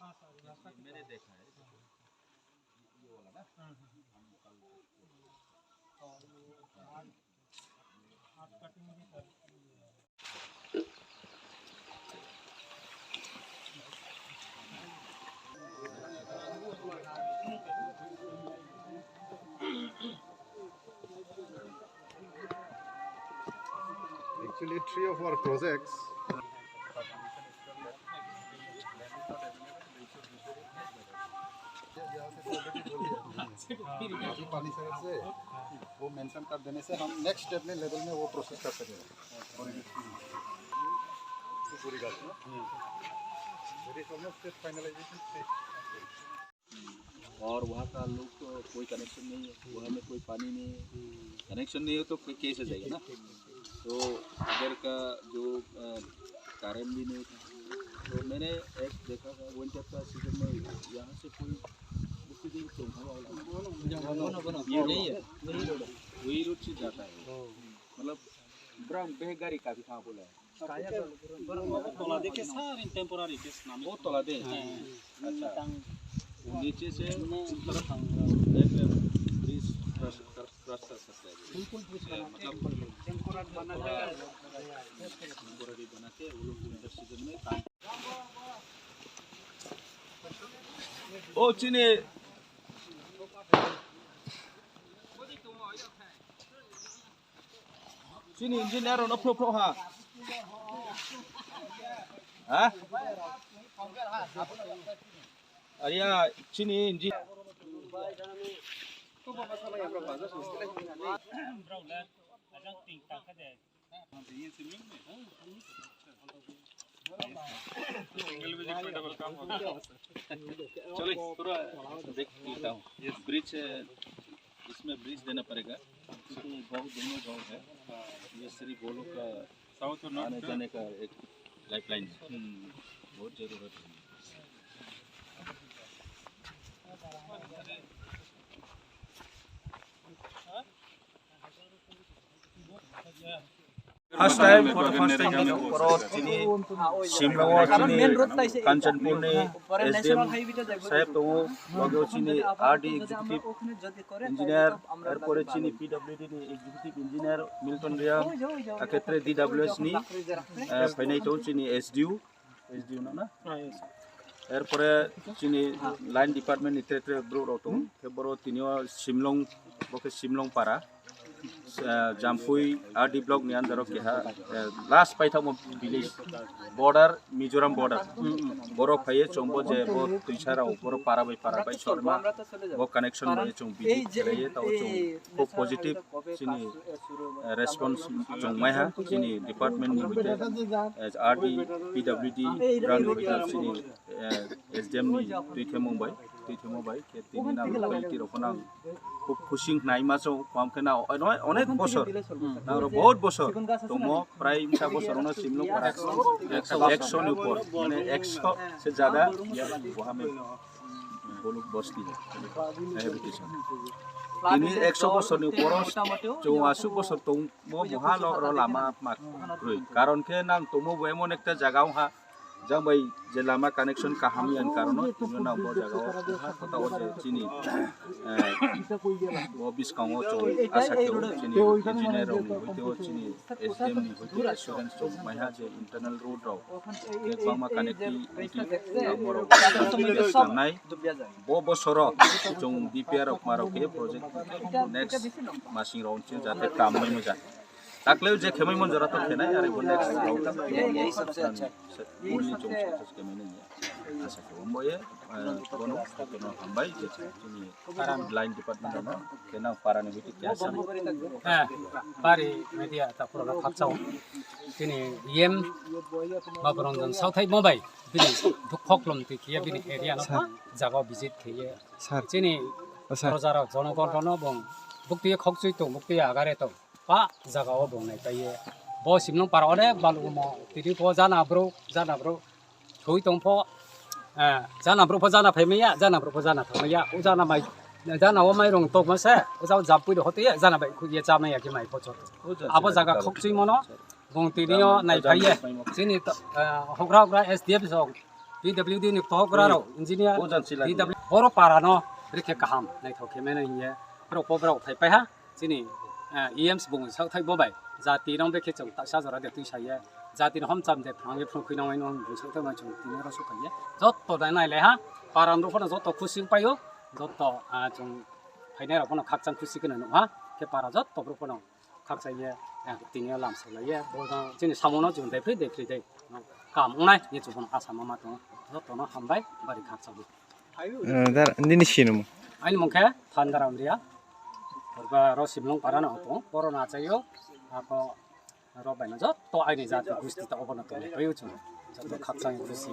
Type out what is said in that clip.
मैंने देखा है ये वाला ना हम कल कटिंग भी कर Actually, 3 of our projects. पानी साइड से वो मेंशन कर देने से हम नेक्स्ट स्टेप में लेवल में वो प्रोसेस कर सकेंगे पूरी बात ना फाइनलाइजेशन और वहाँ का लोग तो कोई कनेक्शन नहीं है, वहाँ में कोई पानी नहीं है, कनेक्शन नहीं हो तो कैसे जाएगा ना। तो इधर का जो कारण भी नहीं था, तो मैंने एक देखा था विंटर का सीजन में यहाँ से कोई वही रोड से जाता है, मतलब ब्राउन बेगारी का भी कहाँ बोला है तोला देखे सारे टेम्पोररी केस नाम वो तोला दे। अच्छा नीचे से एक ब्रिज क्रॉस कर सकते हैं, मतलब टेम्पोररी बना के वो लोग विंटर सीजन में काम। ओ चीनी Sini engineer ono pro ha. Hah? Aria sini engineer. चलो पूरा देख लेता हूँ। ये ब्रिज इसमें ब्रिज देना पड़ेगा क्योंकि गाँव दोनों गाँव है। ये श्री गोलू का साउथ और नॉर्थ आने जाने का एक लाइफलाइन बहुत जरूरत है। First time for the first time ini Purwot sini Simlawa sini Kanchanpur ni SDM saya tahu bagaimana sini RD executive engineer erpore sini PWD ni executive engineer Milton Ria akhirnya DWS ni final tahu sini SDU na erpore sini line department itu bro roto keboro tinio Simlong boke Simlong para Jampui RD block ni andar ke ha last paitha mo village border Mizoram border boro phaye chombo je bo tuichara boro para bai shorma bo connection mai chong bidi raye ta chong ko positive sini response chong mai ha sini department ni bite RD PWD brand sini SDM ni tuithe mumbai ke tini na quality rokonang খুব খুশি নাই মাছো কম কেনা অনেক বছর না বহুত বছর তোমো প্রায় মিটা বছর না সিমলো পারা 100 এর উপর মানে 100 से ज्यादा वहां में बोलुक बस्ती है हैबिटेशन ini 100 বছর ni উপর 84 বছর তোমো মহা লামা মাক কারণ ke nang তোমো এমন একটা জায়গাও হা Jambai jelama connection kahamian karono tuna bo jaga kota oje chini obis kango cho asa ke chini engineer ro teo chini SDM ni hote assurance cho maiha je internal road ro ek bama connectivity amoro nai bo bosoro jong DPR ok maro ke project next masing round chen jate kam mai no ja takle je khemai mon jara to khenai are bo next round यही सबसे अच्छा पूरी जो process के मैंने ऐसा कि वो ये दोनों हमबाई जैसे ini line department ना केना पाराने बिटी क्या सब पारी media tak pura kacau ini yem babrondon sauthai mobile bini dukhoklom ti kia bini area no jaga visit thiye ini rozara jonogon bong bukti khokchui to bukti agare to pa jaga o bong nai tai bo simlong para ore balu mo tiri po jana bro thui tong po jana bro po jana phaimeya jana bro po jana thamaya u jana mai jana o mai rong tok ma se u jaw japui do hote jana bai khu ye chama ya ki mai po chot abo jaga khokchui mono bong tiri o nai phaiye sini hokra SDF so PWD ni pograro engineer Ojan sila. PW boro parano rike kaham nai thoke mena ye pro pobra thai pa ha chini EMs bung sau thai bo bai jati rong be ke chong ta sa jora de tu sa ye jati hom cham de phang ye phru khina mai non bu sau ta ma chong tin ro su ka ye jot to dai nai le ha param ro phona jot to khusing payo jot to chong phainai ro phona khak chang khusi kana no ha ke para jot to ro phona khak sa ye tin ye lam sa la ye bo da chini samono jong de phri kam ngai ye chu phona asama ma to jot to no ham bai bari khak chang dar ini sinu ain mongke thandaram ria korba ro simlong parana to corona chayo ako ro bai na jot to ai ni jat gusti ta obona to payo chu jot khak chang khusi